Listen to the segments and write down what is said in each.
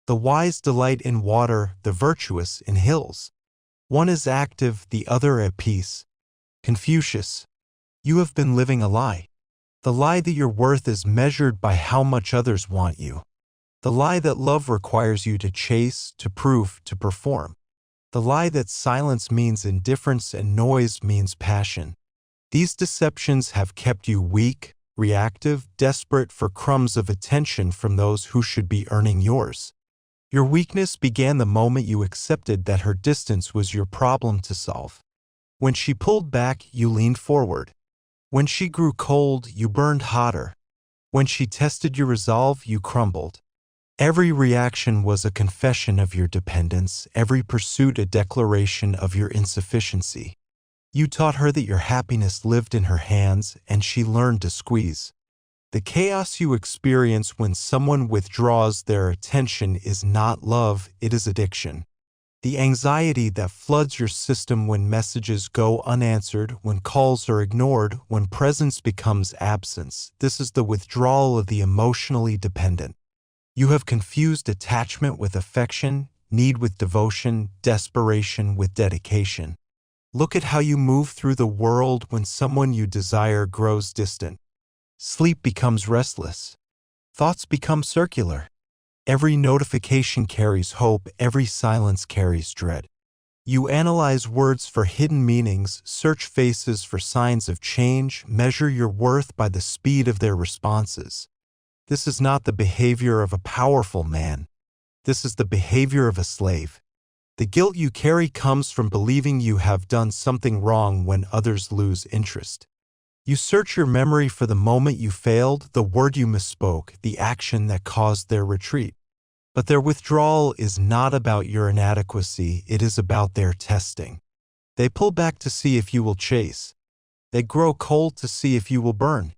The wise delight in water, the virtuous in hills. One is active, the other at peace. Confucius. You have been living a lie. The lie that your worth is measured by how much others want you. The lie that love requires you to chase, to prove, to perform. The lie that silence means indifference and noise means passion. These deceptions have kept you weak, reactive, desperate for crumbs of attention from those who should be earning yours. Your weakness began the moment you accepted that her distance was your problem to solve. When she pulled back, you leaned forward. When she grew cold, you burned hotter. When she tested your resolve, you crumbled. Every reaction was a confession of your dependence, every pursuit a declaration of your insufficiency. You taught her that your happiness lived in her hands, and she learned to squeeze. The chaos you experience when someone withdraws their attention is not love, it is addiction. The anxiety that floods your system when messages go unanswered, when calls are ignored, when presence becomes absence, this is the withdrawal of the emotionally dependent. You have confused attachment with affection, need with devotion, desperation with dedication. Look at how you move through the world when someone you desire grows distant. Sleep becomes restless. Thoughts become circular. Every notification carries hope, every silence carries dread. You analyze words for hidden meanings, search faces for signs of change, measure your worth by the speed of their responses. This is not the behavior of a powerful man. This is the behavior of a slave. The guilt you carry comes from believing you have done something wrong when others lose interest. You search your memory for the moment you failed, the word you misspoke, the action that caused their retreat. But their withdrawal is not about your inadequacy, it is about their testing. They pull back to see if you will chase. They grow cold to see if you will burn.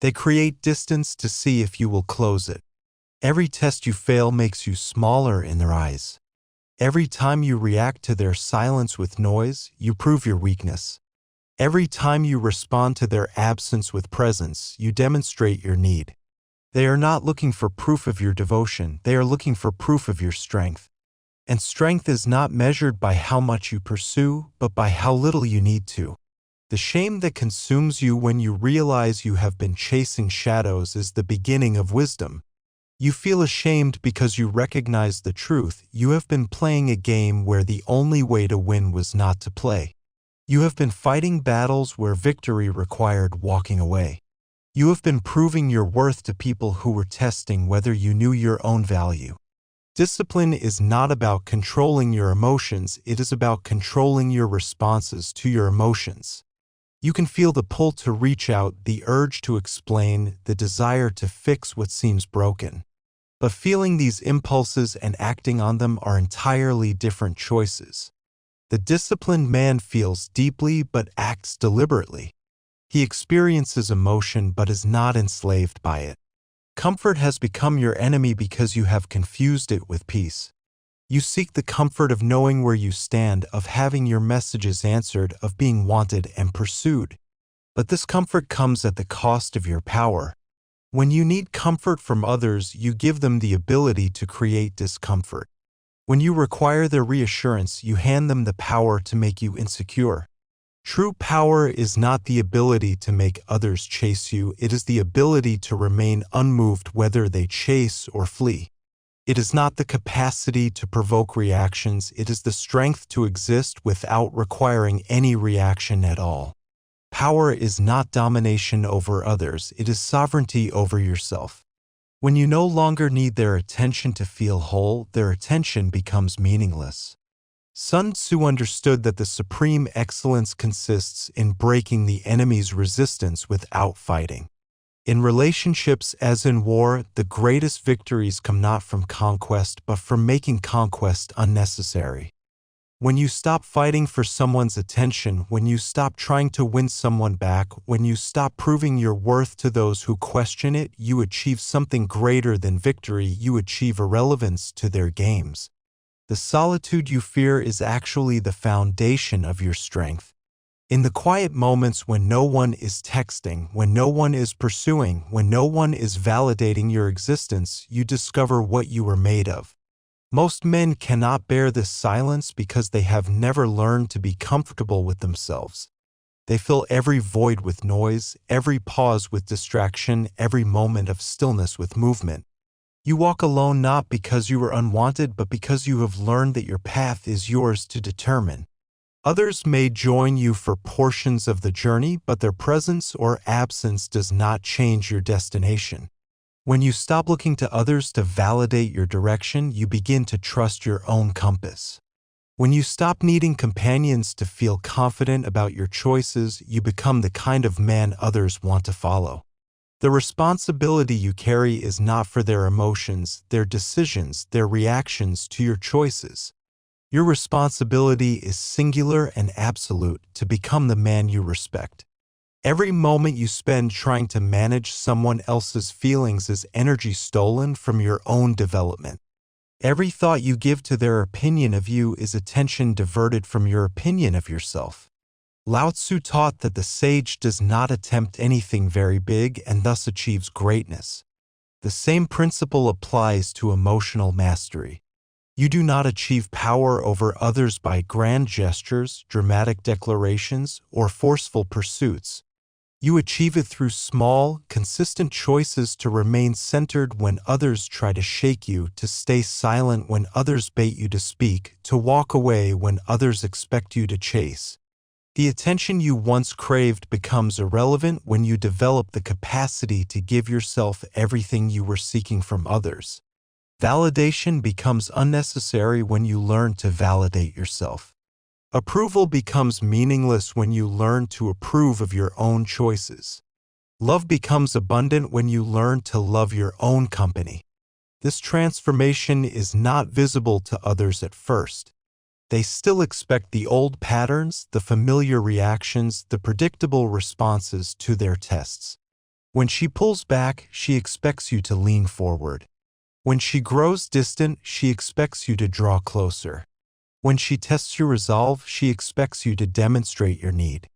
They create distance to see if you will close it. Every test you fail makes you smaller in their eyes. Every time you react to their silence with noise, you prove your weakness. Every time you respond to their absence with presence, you demonstrate your need. They are not looking for proof of your devotion, they are looking for proof of your strength. And strength is not measured by how much you pursue, but by how little you need to. The shame that consumes you when you realize you have been chasing shadows is the beginning of wisdom. You feel ashamed because you recognize the truth. You have been playing a game where the only way to win was not to play. You have been fighting battles where victory required walking away. You have been proving your worth to people who were testing whether you knew your own value. Discipline is not about controlling your emotions, it is about controlling your responses to your emotions. You can feel the pull to reach out, the urge to explain, the desire to fix what seems broken. But feeling these impulses and acting on them are entirely different choices. The disciplined man feels deeply but acts deliberately. He experiences emotion but is not enslaved by it. Comfort has become your enemy because you have confused it with peace. You seek the comfort of knowing where you stand, of having your messages answered, of being wanted and pursued. But this comfort comes at the cost of your power. When you need comfort from others, you give them the ability to create discomfort. When you require their reassurance, you hand them the power to make you insecure. True power is not the ability to make others chase you, it is the ability to remain unmoved whether they chase or flee. It is not the capacity to provoke reactions, it is the strength to exist without requiring any reaction at all. Power is not domination over others, it is sovereignty over yourself. When you no longer need their attention to feel whole, their attention becomes meaningless. Sun Tzu understood that the supreme excellence consists in breaking the enemy's resistance without fighting. In relationships as in war, the greatest victories come not from conquest but from making conquest unnecessary. When you stop fighting for someone's attention, when you stop trying to win someone back, when you stop proving your worth to those who question it, you achieve something greater than victory, you achieve irrelevance to their games. The solitude you fear is actually the foundation of your strength. In the quiet moments when no one is texting, when no one is pursuing, when no one is validating your existence, you discover what you are made of. Most men cannot bear this silence because they have never learned to be comfortable with themselves. They fill every void with noise, every pause with distraction, every moment of stillness with movement. You walk alone not because you are unwanted, but because you have learned that your path is yours to determine. Others may join you for portions of the journey, but their presence or absence does not change your destination. When you stop looking to others to validate your direction, you begin to trust your own compass. When you stop needing companions to feel confident about your choices, you become the kind of man others want to follow. The responsibility you carry is not for their emotions, their decisions, their reactions to your choices. Your responsibility is singular and absolute to become the man you respect. Every moment you spend trying to manage someone else's feelings is energy stolen from your own development. Every thought you give to their opinion of you is attention diverted from your opinion of yourself. Lao Tzu taught that the sage does not attempt anything very big and thus achieves greatness. The same principle applies to emotional mastery. You do not achieve power over others by grand gestures, dramatic declarations, or forceful pursuits. You achieve it through small, consistent choices to remain centered when others try to shake you, to stay silent when others bait you to speak, to walk away when others expect you to chase. The attention you once craved becomes irrelevant when you develop the capacity to give yourself everything you were seeking from others. Validation becomes unnecessary when you learn to validate yourself. Approval becomes meaningless when you learn to approve of your own choices. Love becomes abundant when you learn to love your own company. This transformation is not visible to others at first. They still expect the old patterns, the familiar reactions, the predictable responses to their tests. When she pulls back, she expects you to lean forward. When she grows distant, she expects you to draw closer. When she tests your resolve, she expects you to demonstrate your need.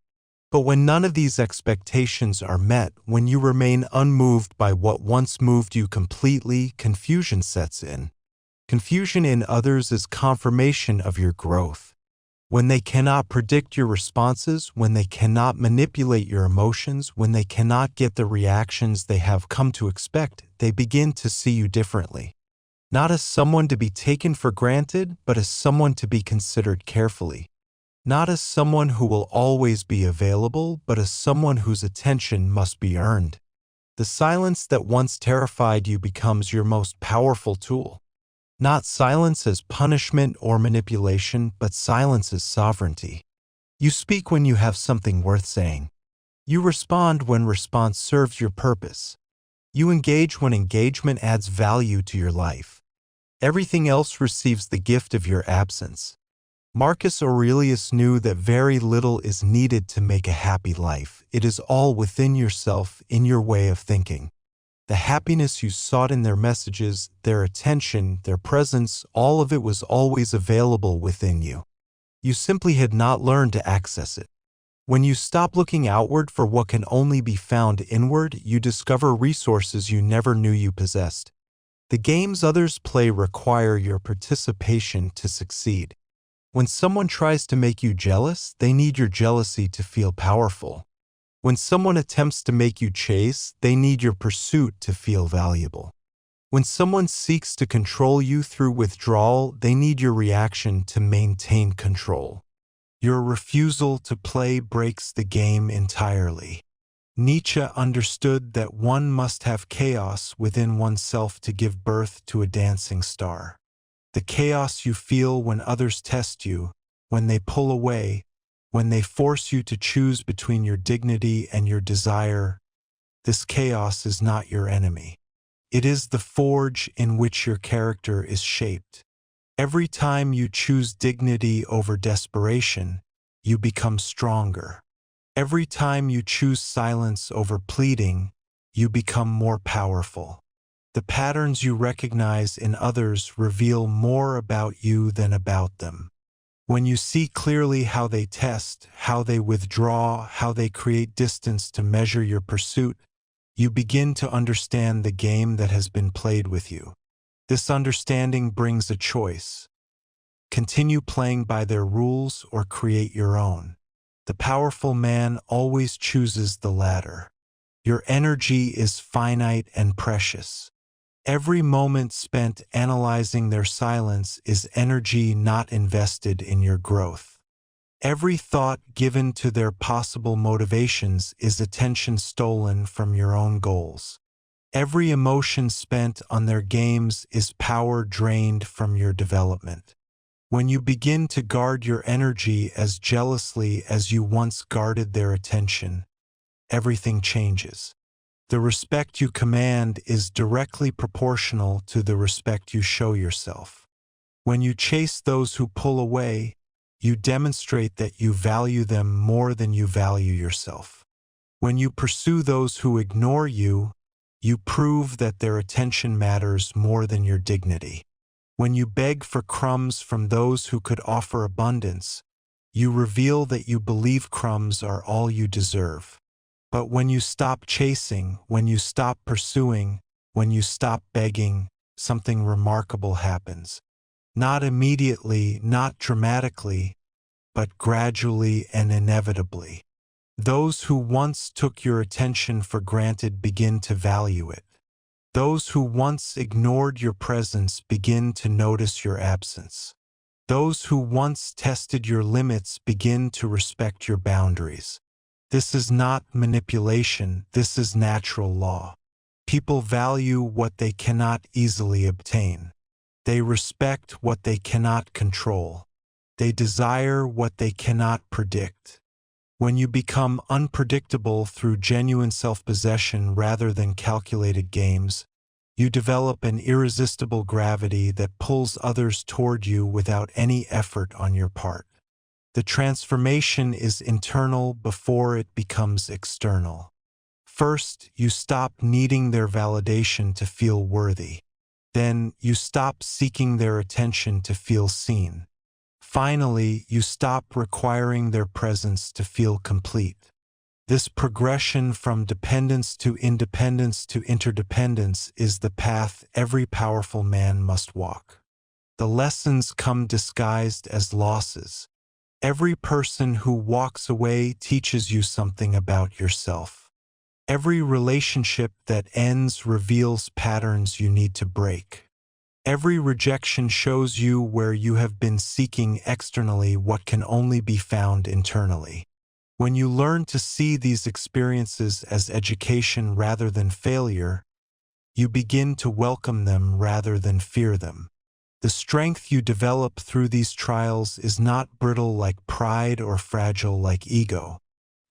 But when none of these expectations are met, when you remain unmoved by what once moved you completely, confusion sets in. Confusion in others is confirmation of your growth. When they cannot predict your responses, when they cannot manipulate your emotions, when they cannot get the reactions they have come to expect, they begin to see you differently. Not as someone to be taken for granted, but as someone to be considered carefully. Not as someone who will always be available, but as someone whose attention must be earned. The silence that once terrified you becomes your most powerful tool. Not silence as punishment or manipulation, but silence as sovereignty. You speak when you have something worth saying. You respond when response serves your purpose. You engage when engagement adds value to your life. Everything else receives the gift of your absence. Marcus Aurelius knew that very little is needed to make a happy life. It is all within yourself, in your way of thinking. The happiness you sought in their messages, their attention, their presence, all of it was always available within you. You simply had not learned to access it. When you stop looking outward for what can only be found inward, you discover resources you never knew you possessed. The games others play require your participation to succeed. When someone tries to make you jealous, they need your jealousy to feel powerful. When someone attempts to make you chase, they need your pursuit to feel valuable. When someone seeks to control you through withdrawal, they need your reaction to maintain control. Your refusal to play breaks the game entirely. Nietzsche understood that one must have chaos within oneself to give birth to a dancing star. The chaos you feel when others test you, when they pull away, when they force you to choose between your dignity and your desire, this chaos is not your enemy. It is the forge in which your character is shaped. Every time you choose dignity over desperation, you become stronger. Every time you choose silence over pleading, you become more powerful. The patterns you recognize in others reveal more about you than about them. When you see clearly how they test, how they withdraw, how they create distance to measure your pursuit, you begin to understand the game that has been played with you. This understanding brings a choice. Continue playing by their rules or create your own. The powerful man always chooses the latter. Your energy is finite and precious. Every moment spent analyzing their silence is energy not invested in your growth. Every thought given to their possible motivations is attention stolen from your own goals. Every emotion spent on their games is power drained from your development. When you begin to guard your energy as jealously as you once guarded their attention, everything changes. The respect you command is directly proportional to the respect you show yourself. When you chase those who pull away, you demonstrate that you value them more than you value yourself. When you pursue those who ignore you, you prove that their attention matters more than your dignity. When you beg for crumbs from those who could offer abundance, you reveal that you believe crumbs are all you deserve. But when you stop chasing, when you stop pursuing, when you stop begging, something remarkable happens. Not immediately, not dramatically, but gradually and inevitably. Those who once took your attention for granted begin to value it. Those who once ignored your presence begin to notice your absence. Those who once tested your limits begin to respect your boundaries. This is not manipulation, this is natural law. People value what they cannot easily obtain. They respect what they cannot control. They desire what they cannot predict. When you become unpredictable through genuine self-possession rather than calculated games, you develop an irresistible gravity that pulls others toward you without any effort on your part. The transformation is internal before it becomes external. First, you stop needing their validation to feel worthy. Then, you stop seeking their attention to feel seen. Finally, you stop requiring their presence to feel complete. This progression from dependence to independence to interdependence is the path every powerful man must walk. The lessons come disguised as losses. Every person who walks away teaches you something about yourself. Every relationship that ends reveals patterns you need to break. Every rejection shows you where you have been seeking externally what can only be found internally. When you learn to see these experiences as education rather than failure, you begin to welcome them rather than fear them. The strength you develop through these trials is not brittle like pride or fragile like ego.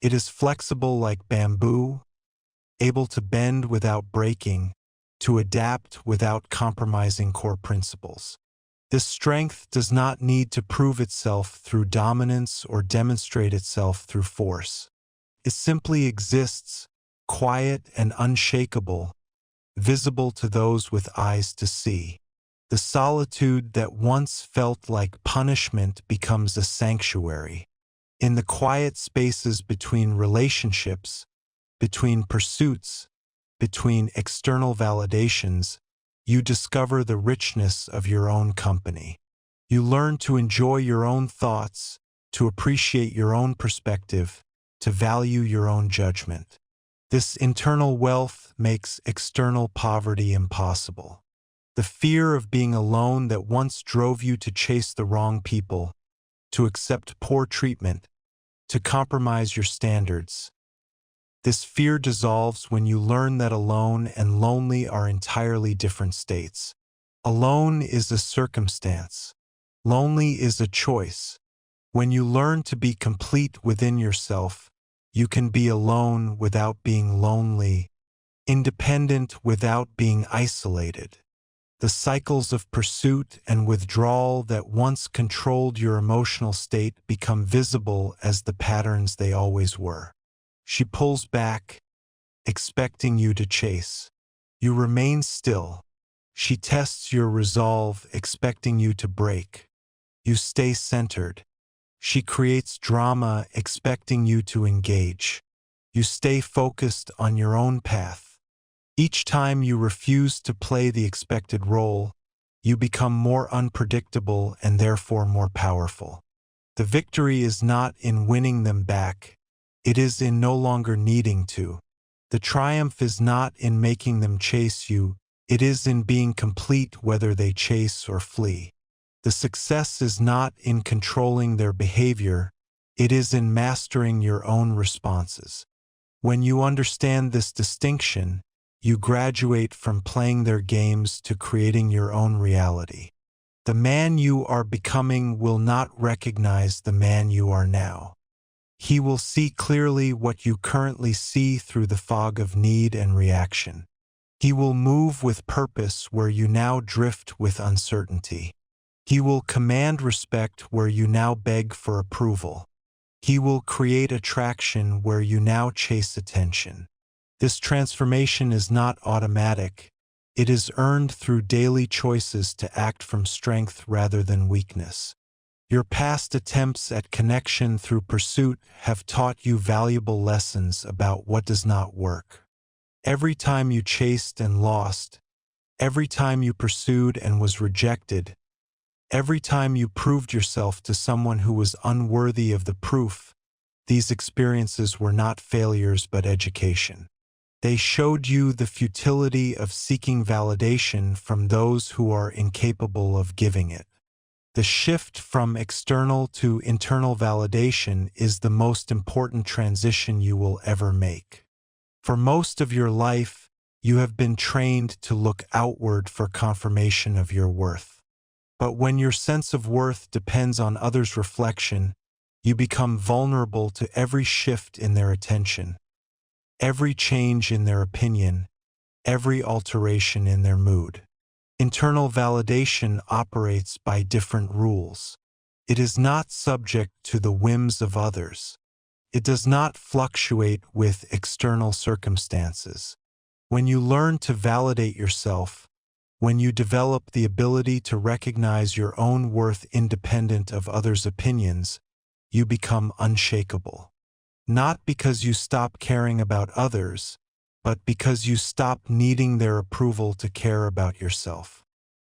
It is flexible like bamboo, able to bend without breaking, to adapt without compromising core principles. This strength does not need to prove itself through dominance or demonstrate itself through force. It simply exists, quiet and unshakable, visible to those with eyes to see. The solitude that once felt like punishment becomes a sanctuary. In the quiet spaces between relationships, between pursuits, between external validations, you discover the richness of your own company. You learn to enjoy your own thoughts, to appreciate your own perspective, to value your own judgment. This internal wealth makes external poverty impossible. The fear of being alone that once drove you to chase the wrong people, to accept poor treatment, to compromise your standards. This fear dissolves when you learn that alone and lonely are entirely different states. Alone is a circumstance. Lonely is a choice. When you learn to be complete within yourself, you can be alone without being lonely, independent without being isolated. The cycles of pursuit and withdrawal that once controlled your emotional state become visible as the patterns they always were. She pulls back, expecting you to chase. You remain still. She tests your resolve, expecting you to break. You stay centered. She creates drama, expecting you to engage. You stay focused on your own path. Each time you refuse to play the expected role, you become more unpredictable and therefore more powerful. The victory is not in winning them back, it is in no longer needing to. The triumph is not in making them chase you, it is in being complete whether they chase or flee. The success is not in controlling their behavior, it is in mastering your own responses. When you understand this distinction, you graduate from playing their games to creating your own reality. The man you are becoming will not recognize the man you are now. He will see clearly what you currently see through the fog of need and reaction. He will move with purpose where you now drift with uncertainty. He will command respect where you now beg for approval. He will create attraction where you now chase attention. This transformation is not automatic. It is earned through daily choices to act from strength rather than weakness. Your past attempts at connection through pursuit have taught you valuable lessons about what does not work. Every time you chased and lost, every time you pursued and was rejected, every time you proved yourself to someone who was unworthy of the proof, these experiences were not failures but education. They showed you the futility of seeking validation from those who are incapable of giving it. The shift from external to internal validation is the most important transition you will ever make. For most of your life, you have been trained to look outward for confirmation of your worth. But when your sense of worth depends on others' reflection, you become vulnerable to every shift in their attention, every change in their opinion, every alteration in their mood. Internal validation operates by different rules. It is not subject to the whims of others. It does not fluctuate with external circumstances. When you learn to validate yourself, when you develop the ability to recognize your own worth independent of others' opinions, you become unshakable. Not because you stop caring about others, but because you stop needing their approval to care about yourself.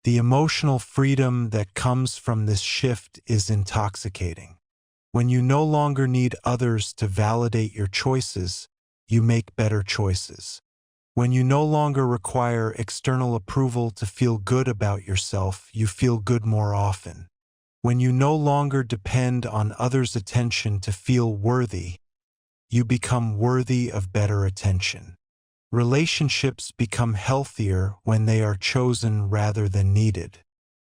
The emotional freedom that comes from this shift is intoxicating. When you no longer need others to validate your choices, you make better choices. When you no longer require external approval to feel good about yourself, you feel good more often. When you no longer depend on others' attention to feel worthy, you become worthy of better attention. Relationships become healthier when they are chosen rather than needed.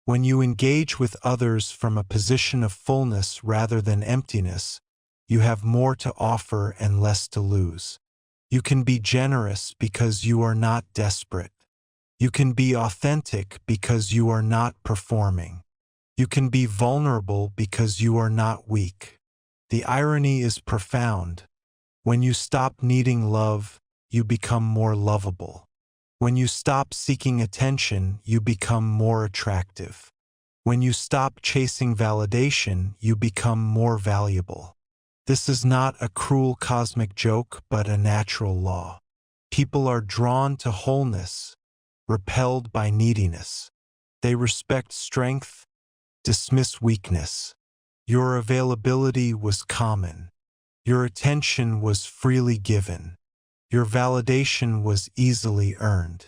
When you engage with others from a position of fullness rather than emptiness, you have more to offer and less to lose. You can be generous because you are not desperate. You can be authentic because you are not performing. You can be vulnerable because you are not weak. The irony is profound. When you stop needing love, you become more lovable. When you stop seeking attention, you become more attractive. When you stop chasing validation, you become more valuable. This is not a cruel cosmic joke, but a natural law. People are drawn to wholeness, repelled by neediness. They respect strength, dismiss weakness. Your availability was common. Your attention was freely given. Your validation was easily earned.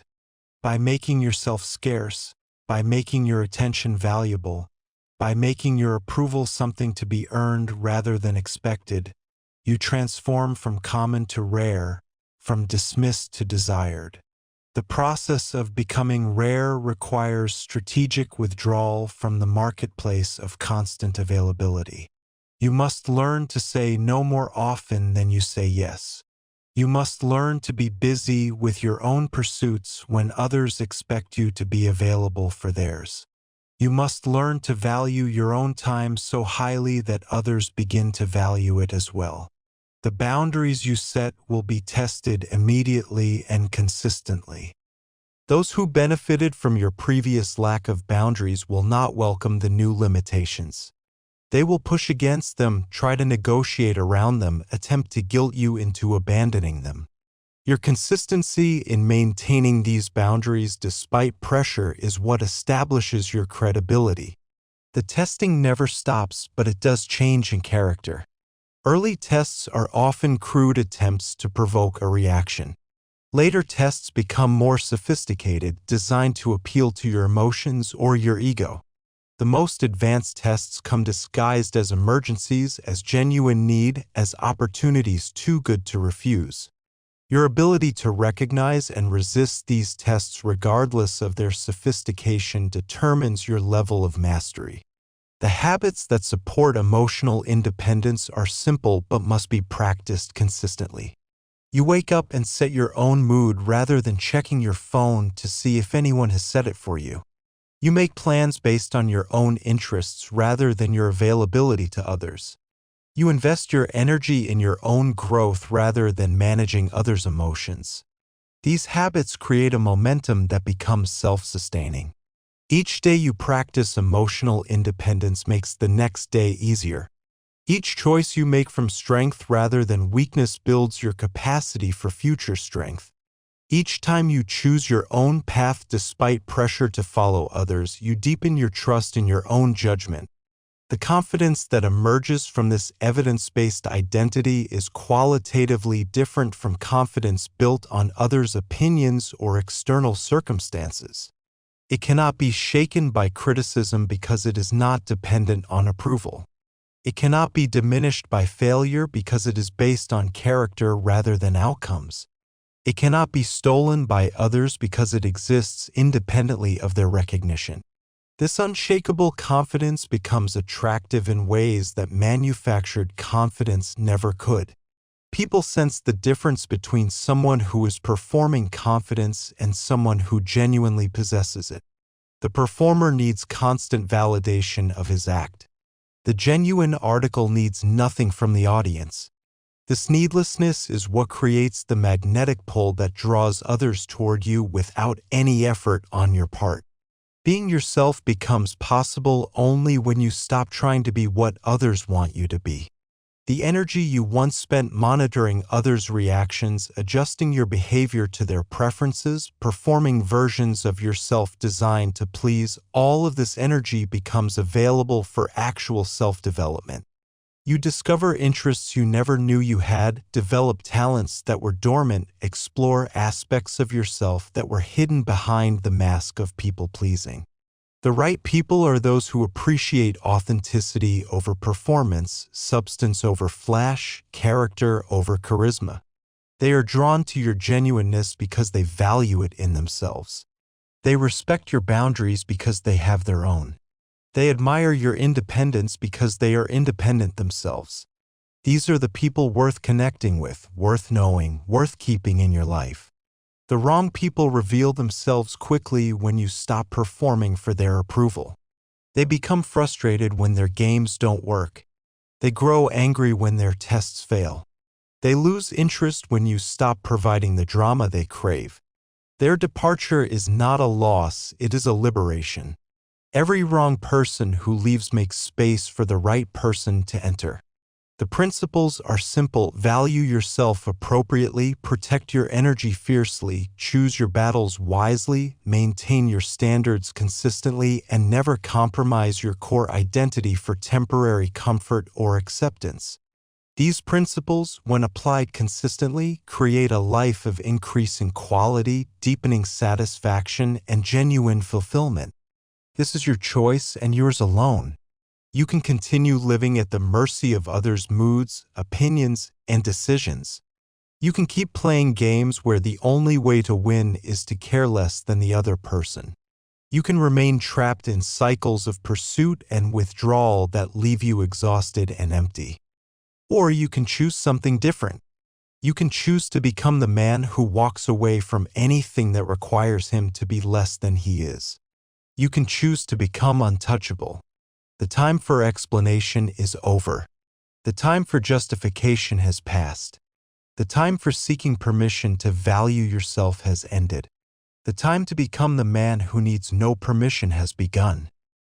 By making yourself scarce, by making your attention valuable, by making your approval something to be earned rather than expected, you transform from common to rare, from dismissed to desired. The process of becoming rare requires strategic withdrawal from the marketplace of constant availability. You must learn to say no more often than you say yes. You must learn to be busy with your own pursuits when others expect you to be available for theirs. You must learn to value your own time so highly that others begin to value it as well. The boundaries you set will be tested immediately and consistently. Those who benefited from your previous lack of boundaries will not welcome the new limitations. They will push against them, try to negotiate around them, attempt to guilt you into abandoning them. Your consistency in maintaining these boundaries despite pressure is what establishes your credibility. The testing never stops, but it does change in character. Early tests are often crude attempts to provoke a reaction. Later tests become more sophisticated, designed to appeal to your emotions or your ego. The most advanced tests come disguised as emergencies, as genuine need, as opportunities too good to refuse. Your ability to recognize and resist these tests regardless of their sophistication determines your level of mastery. The habits that support emotional independence are simple but must be practiced consistently. You wake up and set your own mood rather than checking your phone to see if anyone has set it for you. You make plans based on your own interests rather than your availability to others. You invest your energy in your own growth rather than managing others' emotions. These habits create a momentum that becomes self-sustaining. Each day you practice emotional independence makes the next day easier. Each choice you make from strength rather than weakness builds your capacity for future strength. Each time you choose your own path despite pressure to follow others, you deepen your trust in your own judgment. The confidence that emerges from this evidence-based identity is qualitatively different from confidence built on others' opinions or external circumstances. It cannot be shaken by criticism because it is not dependent on approval. It cannot be diminished by failure because it is based on character rather than outcomes. It cannot be stolen by others because it exists independently of their recognition. This unshakable confidence becomes attractive in ways that manufactured confidence never could. People sense the difference between someone who is performing confidence and someone who genuinely possesses it. The performer needs constant validation of his act. The genuine article needs nothing from the audience. This needlessness is what creates the magnetic pull that draws others toward you without any effort on your part. Being yourself becomes possible only when you stop trying to be what others want you to be. The energy you once spent monitoring others' reactions, adjusting your behavior to their preferences, performing versions of yourself designed to please, all of this energy becomes available for actual self-development. You discover interests you never knew you had, develop talents that were dormant, explore aspects of yourself that were hidden behind the mask of people-pleasing. The right people are those who appreciate authenticity over performance, substance over flash, character over charisma. They are drawn to your genuineness because they value it in themselves. They respect your boundaries because they have their own. They admire your independence because they are independent themselves. These are the people worth connecting with, worth knowing, worth keeping in your life. The wrong people reveal themselves quickly when you stop performing for their approval. They become frustrated when their games don't work. They grow angry when their tests fail. They lose interest when you stop providing the drama they crave. Their departure is not a loss, it is a liberation. Every wrong person who leaves makes space for the right person to enter. The principles are simple: value yourself appropriately, protect your energy fiercely, choose your battles wisely, maintain your standards consistently, and never compromise your core identity for temporary comfort or acceptance. These principles, when applied consistently, create a life of increasing quality, deepening satisfaction, and genuine fulfillment. This is your choice and yours alone. You can continue living at the mercy of others' moods, opinions, and decisions. You can keep playing games where the only way to win is to care less than the other person. You can remain trapped in cycles of pursuit and withdrawal that leave you exhausted and empty. Or you can choose something different. You can choose to become the man who walks away from anything that requires him to be less than he is. You can choose to become untouchable. The time for explanation is over. The time for justification has passed. The time for seeking permission to value yourself has ended. The time to become the man who needs no permission has begun.